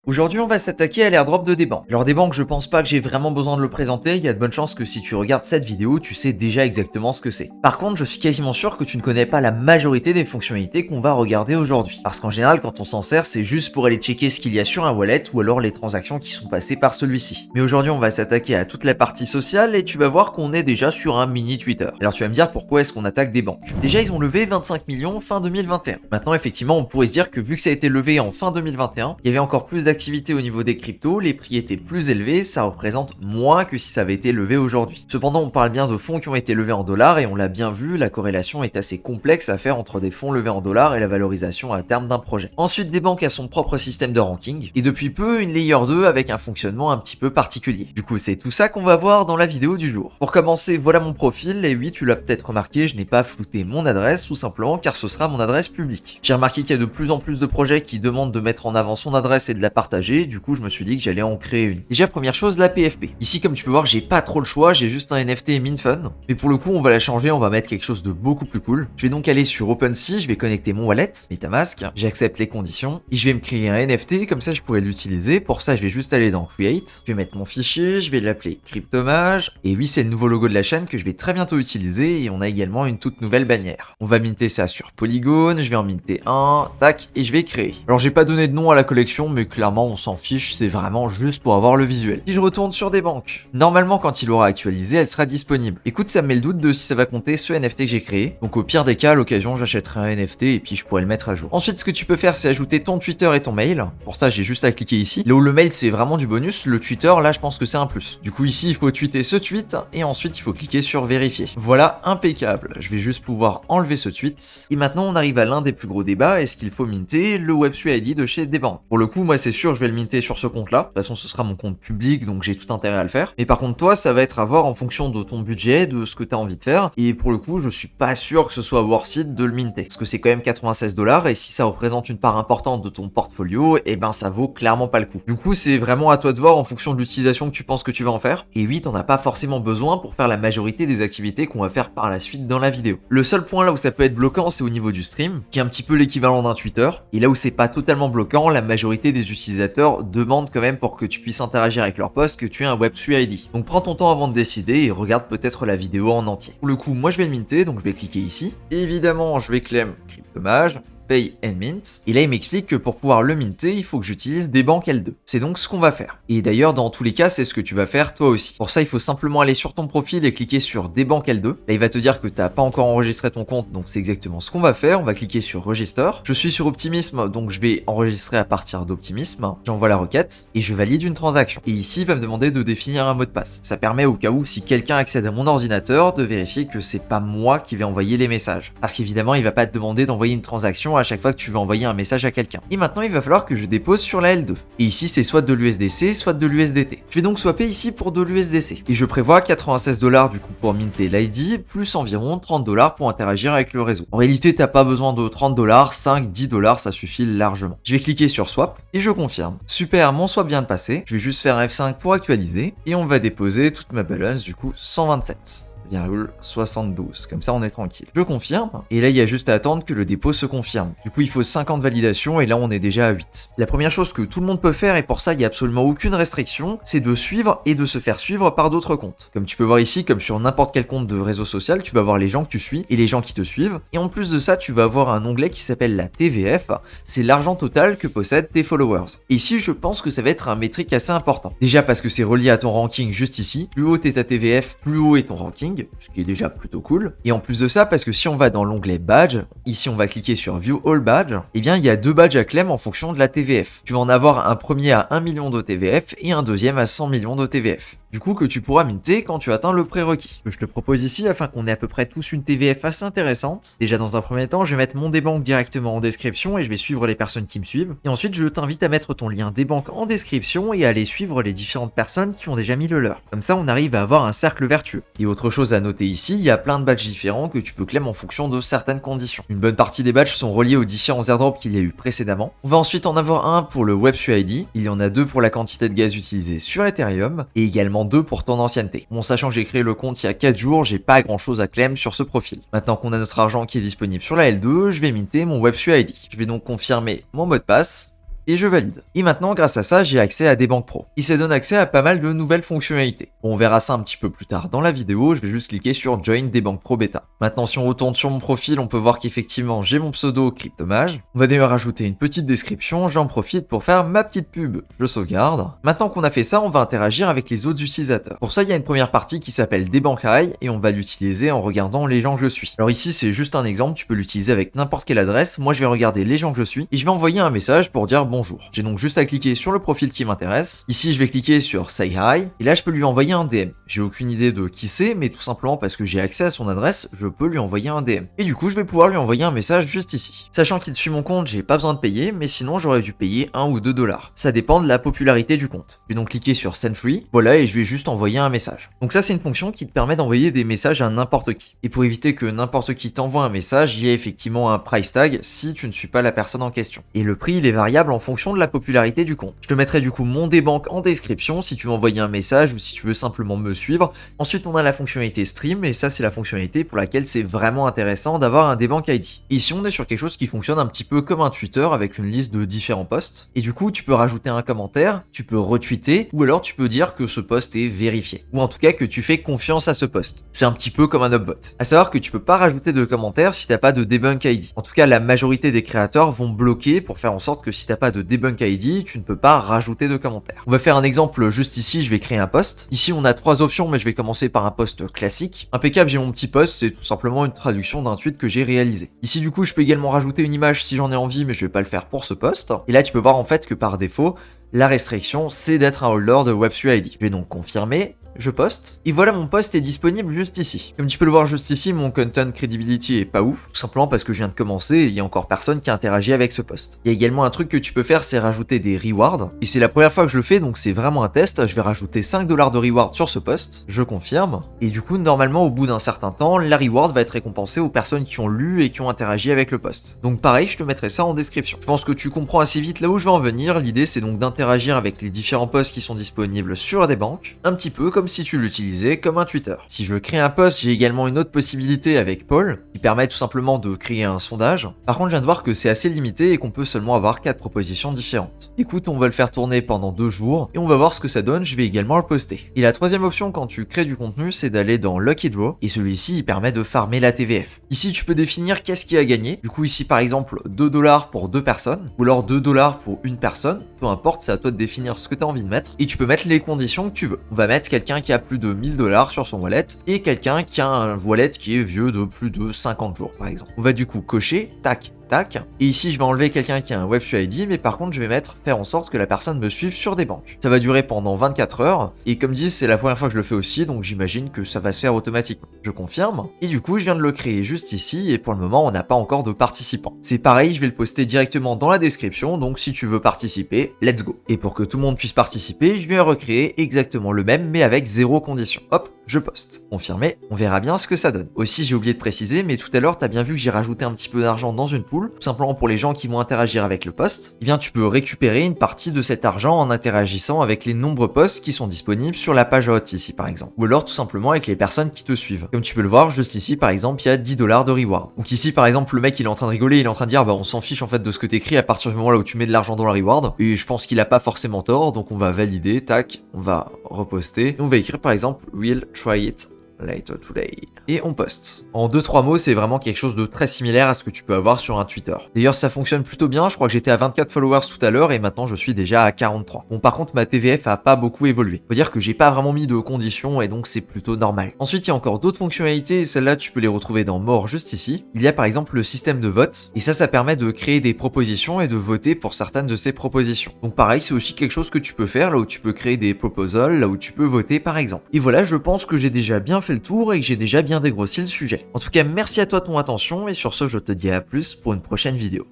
Aujourd'hui, on va s'attaquer à l'airdrop de Debank. Alors Debank, je pense pas que j'ai vraiment besoin de le présenter, il y a de bonnes chances que si tu regardes cette vidéo, tu sais déjà exactement ce que c'est. Par contre, je suis quasiment sûr que tu ne connais pas la majorité des fonctionnalités qu'on va regarder aujourd'hui. Parce qu'en général, quand on s'en sert, c'est juste pour aller checker ce qu'il y a sur un wallet ou alors les transactions qui sont passées par celui-ci. Mais aujourd'hui, on va s'attaquer à toute la partie sociale et tu vas voir qu'on est déjà sur un mini Twitter. Alors tu vas me dire pourquoi est-ce qu'on attaque Debank. Déjà, ils ont levé 25 millions fin 2021. Maintenant, effectivement, on pourrait se dire que vu que ça a été levé en fin 2021, il y avait encore plus d'activité au niveau des cryptos, les prix étaient plus élevés, ça représente moins que si ça avait été levé aujourd'hui. Cependant, on parle bien de fonds qui ont été levés en dollars et on l'a bien vu, la corrélation est assez complexe à faire entre des fonds levés en dollars et la valorisation à terme d'un projet. Ensuite, Debank a son propre système de ranking et depuis peu une layer 2 avec un fonctionnement un petit peu particulier. Du coup, c'est tout ça qu'on va voir dans la vidéo du jour. Pour commencer, voilà mon profil et oui, tu l'as peut-être remarqué, je n'ai pas flouté mon adresse tout simplement car ce sera mon adresse publique. J'ai remarqué qu'il y a de plus en plus de projets qui demandent de mettre en avant son adresse et de la partager, du coup je me suis dit que j'allais en créer une. Déjà première chose, la PFP. Ici comme tu peux voir j'ai pas trop le choix, j'ai juste un NFT Minfun, mais pour le coup on va la changer, on va mettre quelque chose de beaucoup plus cool. Je vais donc aller sur OpenSea, je vais connecter mon wallet, MetaMask, j'accepte les conditions, et je vais me créer un NFT, comme ça je pourrais l'utiliser. Pour ça je vais juste aller dans Create, je vais mettre mon fichier, je vais l'appeler Cryptomage, et oui c'est le nouveau logo de la chaîne que je vais très bientôt utiliser, et on a également une toute nouvelle bannière. On va minter ça sur Polygon, je vais en minter un, tac, et je vais créer. Alors j'ai pas donné de nom à la collection, mais clairement on s'en fiche, c'est vraiment juste pour avoir le visuel. Si je retourne sur Debank, normalement quand il aura actualisé, elle sera disponible. Écoute, ça me met le doute de si ça va compter ce NFT que j'ai créé, donc au pire des cas, à l'occasion, j'achèterai un NFT et puis je pourrai le mettre à jour. Ensuite, ce que tu peux faire, c'est ajouter ton Twitter et ton mail. Pour ça, j'ai juste à cliquer ici. Là où le mail, c'est vraiment du bonus, le Twitter, là, je pense que c'est un plus. Du coup, ici, il faut tweeter ce tweet et ensuite, il faut cliquer sur vérifier. Voilà, impeccable. Je vais juste pouvoir enlever ce tweet. Et maintenant, on arrive à l'un des plus gros débats. Est-ce qu'il faut minter le Web3 ID de chez Debank? Pour le coup, moi, c'est sûr, je vais le minter sur ce compte-là. De toute façon, ce sera mon compte public, donc j'ai tout intérêt à le faire. Mais par contre, toi, ça va être à voir en fonction de ton budget, de ce que tu as envie de faire. Et pour le coup, je suis pas sûr que ce soit worth it de le minter. Parce que c'est quand même 96$, et si ça représente une part importante de ton portfolio, et ben ça vaut clairement pas le coup. Du coup, c'est vraiment à toi de voir en fonction de l'utilisation que tu penses que tu vas en faire. Et oui, t'en as pas forcément besoin pour faire la majorité des activités qu'on va faire par la suite dans la vidéo. Le seul point là où ça peut être bloquant, c'est au niveau du stream, qui est un petit peu l'équivalent d'un Twitter. Et là où c'est pas totalement bloquant, la majorité des utilisateurs demandent quand même pour que tu puisses interagir avec leur post que tu aies un Web3 ID. Donc prends ton temps avant de décider et regarde peut-être la vidéo en entier. Pour le coup, moi je vais le minter, donc je vais cliquer ici. Et évidemment, je vais claim Cryptomage, Pay and Mint. Et là, il m'explique que pour pouvoir le minter, il faut que j'utilise Debank L2. C'est donc ce qu'on va faire. Et d'ailleurs, dans tous les cas, c'est ce que tu vas faire toi aussi. Pour ça, il faut simplement aller sur ton profil et cliquer sur Debank L2. Là, il va te dire que tu n'as pas encore enregistré ton compte, donc c'est exactement ce qu'on va faire. On va cliquer sur Register. Je suis sur Optimism, donc je vais enregistrer à partir d'Optimism. J'envoie la requête et je valide une transaction. Et ici, il va me demander de définir un mot de passe. Ça permet au cas où, si quelqu'un accède à mon ordinateur, de vérifier que c'est pas moi qui vais envoyer les messages. Parce qu'évidemment, il va pas te demander d'envoyer une transaction à chaque fois que tu veux envoyer un message à quelqu'un. Et maintenant, il va falloir que je dépose sur la L2. Et ici, c'est soit de l'USDC, soit de l'USDT. Je vais donc swapper ici pour de l'USDC. Et je prévois 96$ du coup pour minter l'ID, plus environ 30$ pour interagir avec le réseau. En réalité, t'as pas besoin de 30$, 5, 10$, ça suffit largement. Je vais cliquer sur swap et je confirme. Super, mon swap vient de passer. Je vais juste faire F5 pour actualiser et on va déposer toute ma balance du coup 127,72. Comme ça, on est tranquille. Je confirme. Et là, il y a juste à attendre que le dépôt se confirme. Du coup, il faut 50 validations et là, on est déjà à 8. La première chose que tout le monde peut faire, et pour ça, il n'y a absolument aucune restriction, c'est de suivre et de se faire suivre par d'autres comptes. Comme tu peux voir ici, comme sur n'importe quel compte de réseau social, tu vas voir les gens que tu suis et les gens qui te suivent. Et en plus de ça, tu vas avoir un onglet qui s'appelle la TVF. C'est l'argent total que possèdent tes followers. Et ici, je pense que ça va être un métrique assez important. Déjà parce que c'est relié à ton ranking juste ici. Plus haut est ta TVF, plus haut est ton ranking. Ce qui est déjà plutôt cool. Et en plus de ça, parce que si on va dans l'onglet badge, ici on va cliquer sur View All Badge, et bien il y a deux badges à claim en fonction de la TVF. Tu vas en avoir un premier à 1 million de TVF et un deuxième à 100 millions de TVF. Du coup que tu pourras minter quand tu atteins le prérequis. Je te propose ici afin qu'on ait à peu près tous une TVF assez intéressante. Déjà dans un premier temps, je vais mettre mon Debank directement en description et je vais suivre les personnes qui me suivent. Et ensuite, je t'invite à mettre ton lien Debank en description et à aller suivre les différentes personnes qui ont déjà mis le leur. Comme ça, on arrive à avoir un cercle vertueux. Et autre chose à noter ici, il y a plein de badges différents que tu peux claim en fonction de certaines conditions. Une bonne partie des badges sont reliés aux différents airdrops qu'il y a eu précédemment. On va ensuite en avoir un pour le Web3 ID. Il y en a deux pour la quantité de gaz utilisée sur Ethereum et également deux pour ton ancienneté. Bon, sachant que j'ai créé le compte il y a 4 jours, j'ai pas grand chose à claim sur ce profil. Maintenant qu'on a notre argent qui est disponible sur la L2, je vais minter mon Web3 ID. Je vais donc confirmer mon mot de passe et je valide. Et maintenant, grâce à ça, j'ai accès à des banques pro. Et ça donne accès à pas mal de nouvelles fonctionnalités. Bon, on verra ça un petit peu plus tard dans la vidéo, je vais juste cliquer sur Join des banques pro bêta. Maintenant, si on retourne sur mon profil, on peut voir qu'effectivement, j'ai mon pseudo Cryptomage. On va d'ailleurs ajouter une petite description, j'en profite pour faire ma petite pub. Je sauvegarde. Maintenant qu'on a fait ça, on va interagir avec les autres utilisateurs. Pour ça, il y a une première partie qui s'appelle Debankrai et on va l'utiliser en regardant les gens que je suis. Alors ici, c'est juste un exemple, tu peux l'utiliser avec n'importe quelle adresse. Moi, je vais regarder les gens que je suis et je vais envoyer un message pour dire bonjour. J'ai donc juste à cliquer sur le profil qui m'intéresse. Ici, je vais cliquer sur Say Hi et là, je peux lui envoyer un DM. J'ai aucune idée de qui c'est, mais tout simplement parce que j'ai accès à son adresse, je peux lui envoyer un DM. Et du coup, je vais pouvoir lui envoyer un message juste ici. Sachant qu'il suit mon compte, j'ai pas besoin de payer, mais sinon, j'aurais dû payer 1 ou 2 $. Ça dépend de la popularité du compte. Je vais donc cliquer sur Send Free, voilà, et je vais juste envoyer un message. Donc ça, c'est une fonction qui te permet d'envoyer des messages à n'importe qui. Et pour éviter que n'importe qui t'envoie un message, il y a effectivement un price tag si tu ne suis pas la personne en question. Et le prix, il est variable en fonction de la popularité du compte. Je te mettrai du coup mon débank en description si tu veux envoyer un message ou si tu veux simplement me suivre. Ensuite, on a la fonctionnalité Stream, et ça, c'est la fonctionnalité pour laquelle c'est vraiment intéressant d'avoir un débank ID. Et ici, on est sur quelque chose qui fonctionne un petit peu comme un Twitter avec une liste de différents posts. Et du coup, tu peux rajouter un commentaire, tu peux retweeter, ou alors tu peux dire que ce post est vérifié. Ou en tout cas que tu fais confiance à ce post. C'est un petit peu comme un upvote. À savoir que tu peux pas rajouter de commentaires si t'as pas de debunk ID. En tout cas, la majorité des créateurs vont bloquer pour faire en sorte que si t'as pas de debunk ID, tu ne peux pas rajouter de commentaires. On va faire un exemple juste ici, je vais créer un post. Ici, on a 3 options, mais je vais commencer par un post classique. Impeccable, j'ai mon petit post, c'est tout simplement une traduction d'un tweet que j'ai réalisé. Ici, du coup, je peux également rajouter une image si j'en ai envie, mais je vais pas le faire pour ce post. Et là, tu peux voir en fait que par défaut, la restriction, c'est d'être un holder de Web3 ID. Je vais donc confirmer, je poste, et voilà mon post est disponible juste ici. Comme tu peux le voir juste ici, mon content credibility est pas ouf, tout simplement parce que je viens de commencer et il y a encore personne qui a interagi avec ce post. Il y a également un truc que tu peux faire, c'est rajouter des rewards, et c'est la première fois que je le fais, donc c'est vraiment un test. Je vais rajouter 5 $ de reward sur ce post, je confirme, et du coup, normalement, au bout d'un certain temps, la reward va être récompensée aux personnes qui ont lu et qui ont interagi avec le post. Donc pareil, je te mettrai ça en description. Je pense que tu comprends assez vite là où je veux en venir. L'idée, c'est donc d'interagir avec les différents posts qui sont disponibles sur des banques, un petit peu comme si tu l'utilisais comme un Twitter. Si je veux créer un post, j'ai également une autre possibilité avec Poll, qui permet tout simplement de créer un sondage. Par contre, je viens de voir que c'est assez limité et qu'on peut seulement avoir 4 propositions différentes. Écoute, on va le faire tourner pendant 2 jours, et on va voir ce que ça donne, je vais également le poster. Et la troisième option quand tu crées du contenu, c'est d'aller dans Lucky Draw, et celui-ci, il permet de farmer la TVF. Ici, tu peux définir qu'est-ce qui a gagné. Du coup, ici, par exemple, 2 $ pour 2 personnes, ou alors 2 $ pour une personne, peu importe, c'est à toi de définir ce que tu as envie de mettre, et tu peux mettre les conditions que tu veux. On va mettre quelqu'un qui a plus de 1000 $ sur son wallet, et quelqu'un qui a un wallet qui est vieux de plus de 50 jours, par exemple. On va du coup cocher, tac, tac, et ici je vais enlever quelqu'un qui a un Web3 ID, mais par contre je vais faire en sorte que la personne me suive sur des banques. Ça va durer pendant 24 heures, et comme dit c'est la première fois que je le fais aussi, donc j'imagine que ça va se faire automatiquement. Je confirme, et du coup je viens de le créer juste ici, et pour le moment on n'a pas encore de participants. C'est pareil, je vais le poster directement dans la description, donc si tu veux participer, let's go. Et pour que tout le monde puisse participer, je vais recréer exactement le même, mais avec 0 condition. Hop, je poste. Confirmé, on verra bien ce que ça donne. Aussi j'ai oublié de préciser, mais tout à l'heure t'as bien vu que j'ai rajouté un petit peu d'argent dans une pool, tout simplement pour les gens qui vont interagir avec le post. Eh bien tu peux récupérer une partie de cet argent en interagissant avec les nombreux posts qui sont disponibles sur la page hot ici par exemple. Ou alors tout simplement avec les personnes qui te suivent. Comme tu peux le voir, juste ici par exemple, il y a 10 $ de reward. Donc ici par exemple, le mec il est en train de rigoler, il est en train de dire bah on s'en fiche en fait de ce que t'écris à partir du moment là où tu mets de l'argent dans la reward. Et je pense qu'il a pas forcément tort, donc on va valider, tac, on va reposter. Et on va écrire par exemple we'll try it later today. Et on poste. En 2-3 mots, c'est vraiment quelque chose de très similaire à ce que tu peux avoir sur un Twitter. D'ailleurs, ça fonctionne plutôt bien, je crois que j'étais à 24 followers tout à l'heure et maintenant je suis déjà à 43. Bon, par contre, ma TVF a pas beaucoup évolué. Faut dire que j'ai pas vraiment mis de conditions et donc c'est plutôt normal. Ensuite, il y a encore d'autres fonctionnalités et celles-là, tu peux les retrouver dans More juste ici. Il y a par exemple le système de vote et ça permet de créer des propositions et de voter pour certaines de ces propositions. Donc pareil, c'est aussi quelque chose que tu peux faire là où tu peux créer des proposals, là où tu peux voter par exemple. Et voilà, je pense que j'ai déjà bien fait le tour et que j'ai déjà bien dégrossi le sujet. En tout cas, merci à toi de ton attention et sur ce, je te dis à plus pour une prochaine vidéo.